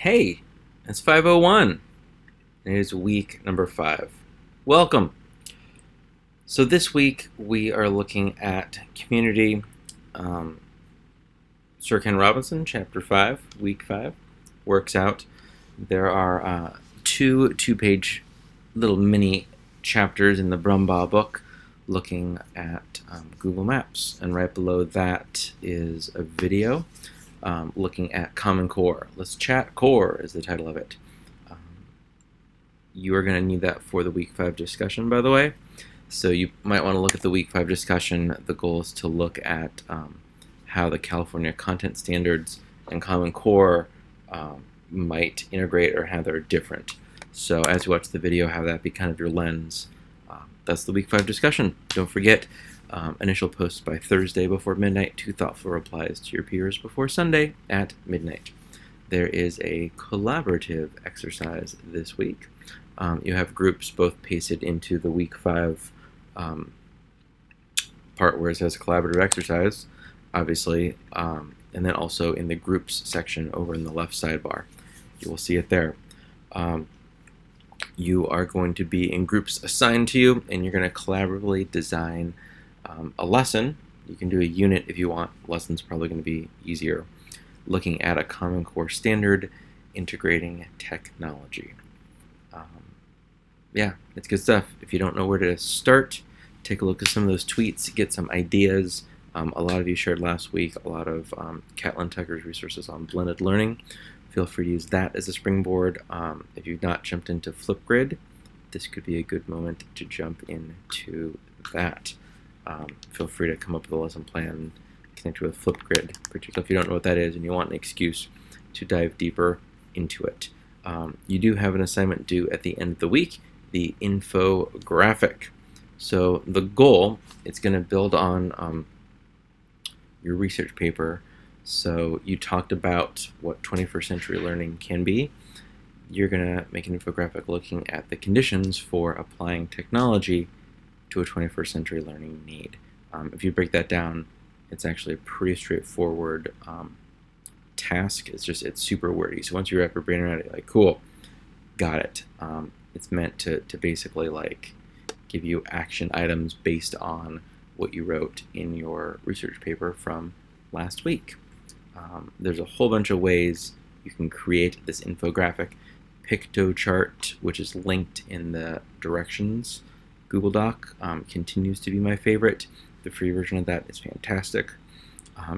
Hey, it's 5:01. And it is week number 5. Welcome. So this week we are looking at Community, um, Sir Ken Robinson, Chapter 5, Week 5. Works out. There are two-page little mini chapters in the Brumbaugh book looking at Google Maps. And right below that is a video looking at Common Core. Let's Chat Core is the title of it. You are going to need that for the Week 5 discussion, by the way. So you might want to look at the Week 5 discussion. The goal is to look at how the California Content Standards and Common Core might integrate or how they're different. So as you watch the video, have that be kind of your lens. That's the Week 5 discussion. Don't forget, initial posts by Thursday before midnight, 2 thoughtful replies to your peers before Sunday at midnight. There is a collaborative exercise this week. You have groups both pasted into the Week 5 part where it says collaborative exercise, obviously, and then also in the groups section over in the left sidebar. You will see it there. You are going to be in groups assigned to you, and you're going to collaboratively design a lesson. You can do a unit if you want. Lesson's probably going to be easier. Looking at a Common Core standard, integrating technology. Yeah, it's good stuff. If you don't know where to start, take a look at some of those tweets, get some ideas. A lot of you shared last week a lot of Catlin Tucker's resources on blended learning. Feel free to use that as a springboard. If you've not jumped into Flipgrid, this could be a good moment to jump into that. Feel free to come up with a lesson plan, connect with Flipgrid, particularly if you don't know what that is and you want an excuse to dive deeper into it. You do have an assignment due at the end of the week, the infographic. So the goal, it's going to build on your research paper. So you talked about what 21st century learning can be. You're going to make an infographic looking at the conditions for applying technology to a 21st century learning need. If you break that down, it's actually a pretty straightforward task. It's super wordy. So once you wrap your brain around it, like, cool, got it. It's meant to basically like give you action items based on what you wrote in your research paper from last week. There's a whole bunch of ways you can create this infographic. Piktochart, which is linked in the directions Google Doc, continues to be my favorite. The free version of that is fantastic.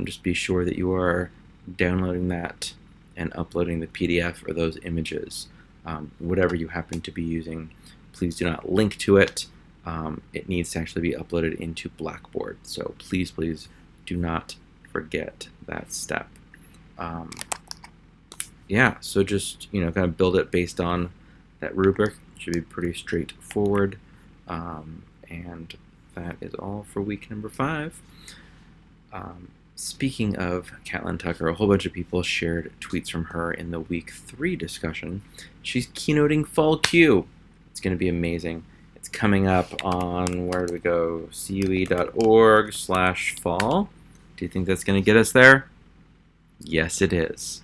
Just be sure that you are downloading that and uploading the PDF or those images. Whatever you happen to be using, please do not link to it. It needs to actually be uploaded into Blackboard. So please do not forget that step. Yeah, so just kind of build it based on that rubric. It should be pretty straightforward. And that is all for week number 5. Speaking of Catlin Tucker, a whole bunch of people shared tweets from her in the week 3 discussion. She's keynoting Fall Q. It's going to be amazing. It's coming up on, where do we go? cue.org/fall. Do you think that's going to get us there? Yes, it is.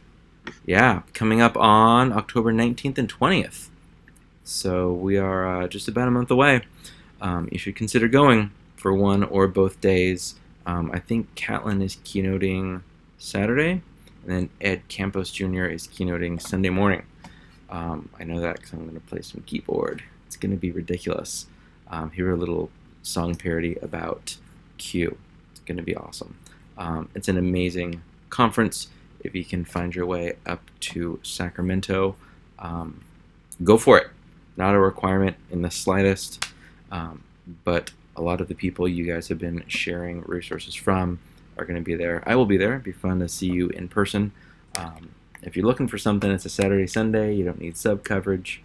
Yeah, coming up on October 19th and 20th. So we are just about a month away. You should consider going for one or both days. I think Catlin is keynoting Saturday, and then Ed Campos Jr. is keynoting Sunday morning. I know that because I'm going to play some keyboard. It's going to be ridiculous. Hear a little song parody about Q. It's going to be awesome. It's an amazing conference. If you can find your way up to Sacramento, go for it. Not a requirement in the slightest, but a lot of the people you guys have been sharing resources from are going to be there. I will be there. It'd be fun to see you in person. If you're looking for something, it's a Saturday, Sunday. You don't need sub coverage.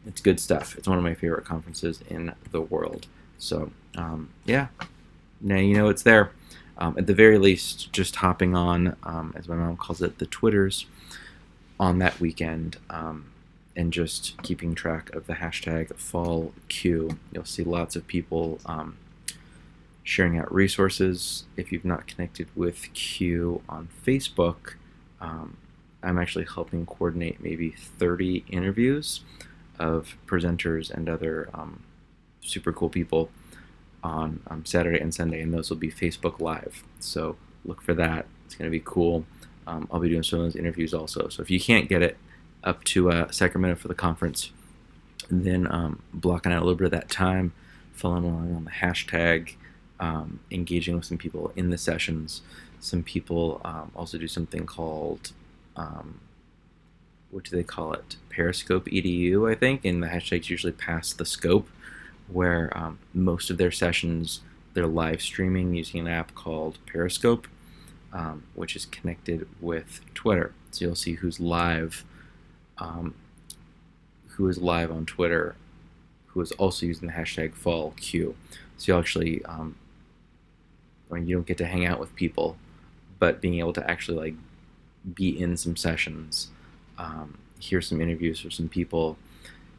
It's good stuff. It's one of my favorite conferences in the world. So, yeah, now you know it's there. At the very least, just hopping on, as my mom calls it, the Twitters on that weekend, and just keeping track of the hashtag FallQ. You'll see lots of people sharing out resources. If you've not connected with Q on Facebook, I'm actually helping coordinate maybe 30 interviews of presenters and other super cool people on Saturday and Sunday, and those will be Facebook Live. So look for that. It's going to be cool. I'll be doing some of those interviews also. So if you can't get it up to Sacramento for the conference, then blocking out a little bit of that time, following along on the hashtag, engaging with some people in the sessions. Some people also do something called, what do they call it? Periscope EDU, I think, and the hashtag's usually past the scope, where most of their sessions they're live streaming using an app called Periscope, which is connected with Twitter. So you'll see who's live on Twitter, who is also using the hashtag FallQ. So you actually, you don't get to hang out with people, but being able to actually like be in some sessions, hear some interviews with some people.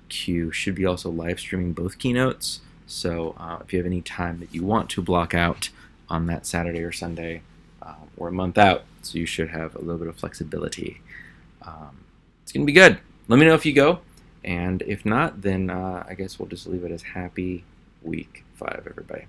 Q should be also live streaming both keynotes. So if you have any time that you want to block out on that Saturday or Sunday, we're a month out, so you should have a little bit of flexibility. It's going to be good. Let me know if you go, and if not, then I guess we'll just leave it as happy week 5, everybody.